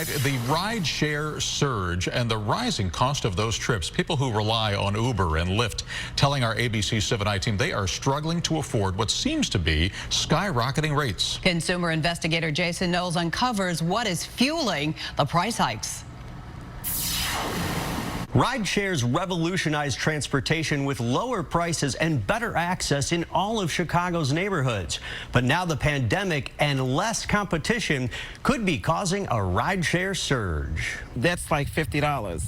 The Rideshare Surge and the rising cost of those trips. People who rely on Uber and Lyft telling our ABC 7i team they are struggling to afford what seems to be skyrocketing rates. Consumer investigator Jason Knowles uncovers what is fueling the price hikes. Rideshares revolutionized transportation with lower prices and better access in all of Chicago's neighborhoods. But now the pandemic and less competition could be causing a rideshare surge. That's like $50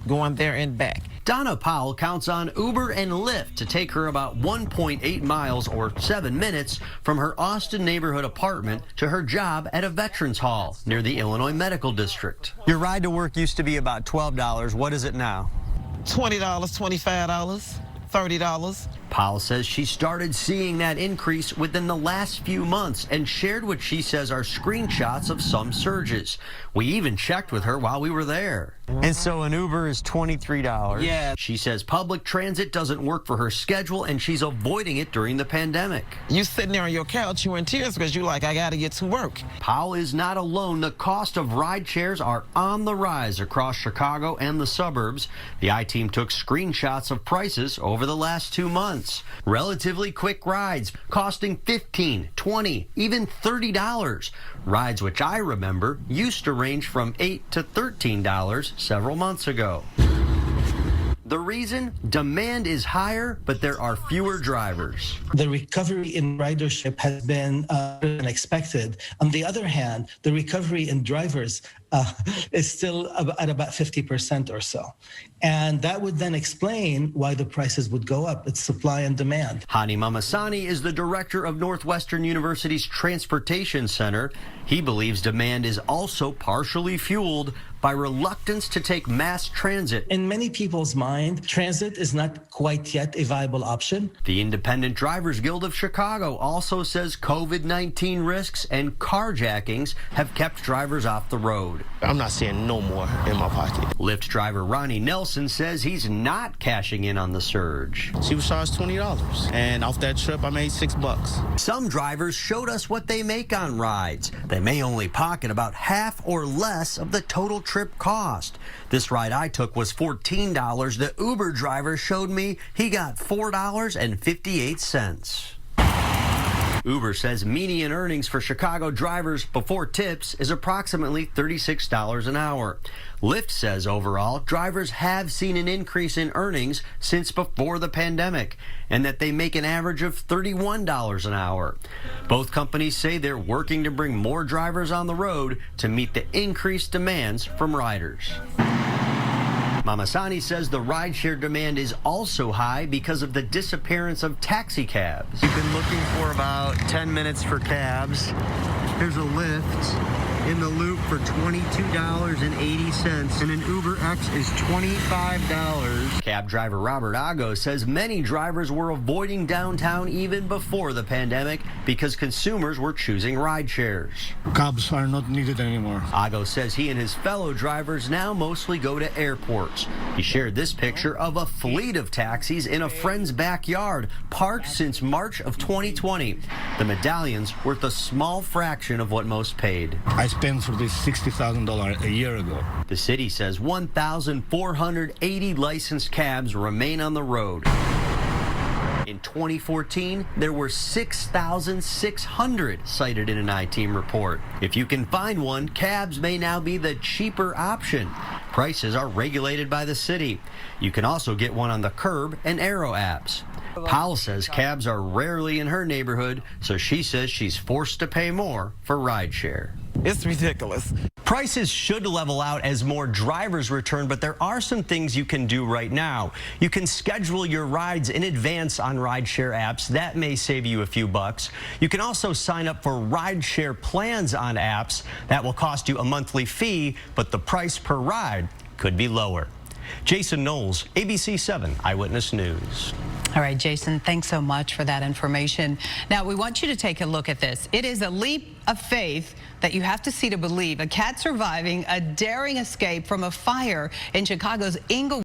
going there and back. Donna Powell counts on Uber and Lyft to take her about 1.8 miles or 7 minutes from her Austin neighborhood apartment to her job at a veterans hall near the Illinois Medical District. Your ride to work used to be about $12. What is it now? $20, $25, $30. Powell says she started seeing that increase within the last few months and shared what she says are screenshots of some surges. We even checked with her while we were there. And so an Uber is $23. Yeah. She says public transit doesn't work for her schedule and she's avoiding it during the pandemic. You sitting there on your couch, you're in tears because you're like, I got to get to work. Powell is not alone. The cost of ride shares are on the rise across Chicago and the suburbs. The I-Team took screenshots of prices over the last 2 months. Relatively quick rides costing $15, $20, even $30. Rides which I remember used to range from $8 to $13 several months ago. The reason? Demand is higher, but there are fewer drivers. The recovery in ridership has been unexpected. On the other hand, the recovery in drivers is still at about 50% or so. And that would then explain why the prices would go up. It's supply and demand. Hani Mamasani is the director of Northwestern University's Transportation Center. He believes demand is also partially fueled by reluctance to take mass transit. In many people's mind, transit is not quite yet a viable option. The Independent Drivers Guild of Chicago also says COVID-19 risks and carjackings have kept drivers off the road. I'm not seeing no more in my pocket. Lyft driver Ronnie Nelson says he's not cashing in on the surge. She was charged $20, and off that trip I made $6. Some drivers showed us what they make on rides. They may only pocket about half or less of the total trip cost. This ride I took was $14. The Uber driver showed me he got $4.58. Uber says median earnings for Chicago drivers before tips is approximately $36 an hour. Lyft says overall, drivers have seen an increase in earnings since before the pandemic, and that they make an average of $31 an hour. Both companies say they're working to bring more drivers on the road to meet the increased demands from riders. Mamasani says the rideshare demand is also high because of the disappearance of taxi cabs. We've been looking for about 10 minutes for cabs. There's a Lyft in the loop for $22.80, and an Uber X is $25. Cab driver Robert Ago says many drivers were avoiding downtown even before the pandemic because consumers were choosing rideshares. Cabs are not needed anymore. Ago says he and his fellow drivers now mostly go to airports. He shared this picture of a fleet of taxis in a friend's backyard, parked since March of 2020. The medallion's worth a small fraction of what most paid. I spent for this $60,000 a year ago. The city says 1,480 licensed cabs remain on the road. In 2014, there were 6,600 cited in an I-Team report. If you can find one, cabs may now be the cheaper option. Prices are regulated by the city. You can also get one on the Curb and Arrow apps. Powell says cabs are rarely in her neighborhood, so she says she's forced to pay more for rideshare. It's ridiculous. Prices should level out as more drivers return, but there are some things you can do right now. You can schedule your rides in advance on rideshare apps. That may save you a few bucks. You can also sign up for rideshare plans on apps. That will cost you a monthly fee, but the price per ride could be lower. Jason Knowles, ABC 7 Eyewitness News. All right, Jason, thanks so much for that information. Now, we want you to take a look at this. It is a leap of faith that you have to see to believe. A cat surviving a daring escape from a fire in Chicago's Inglewood.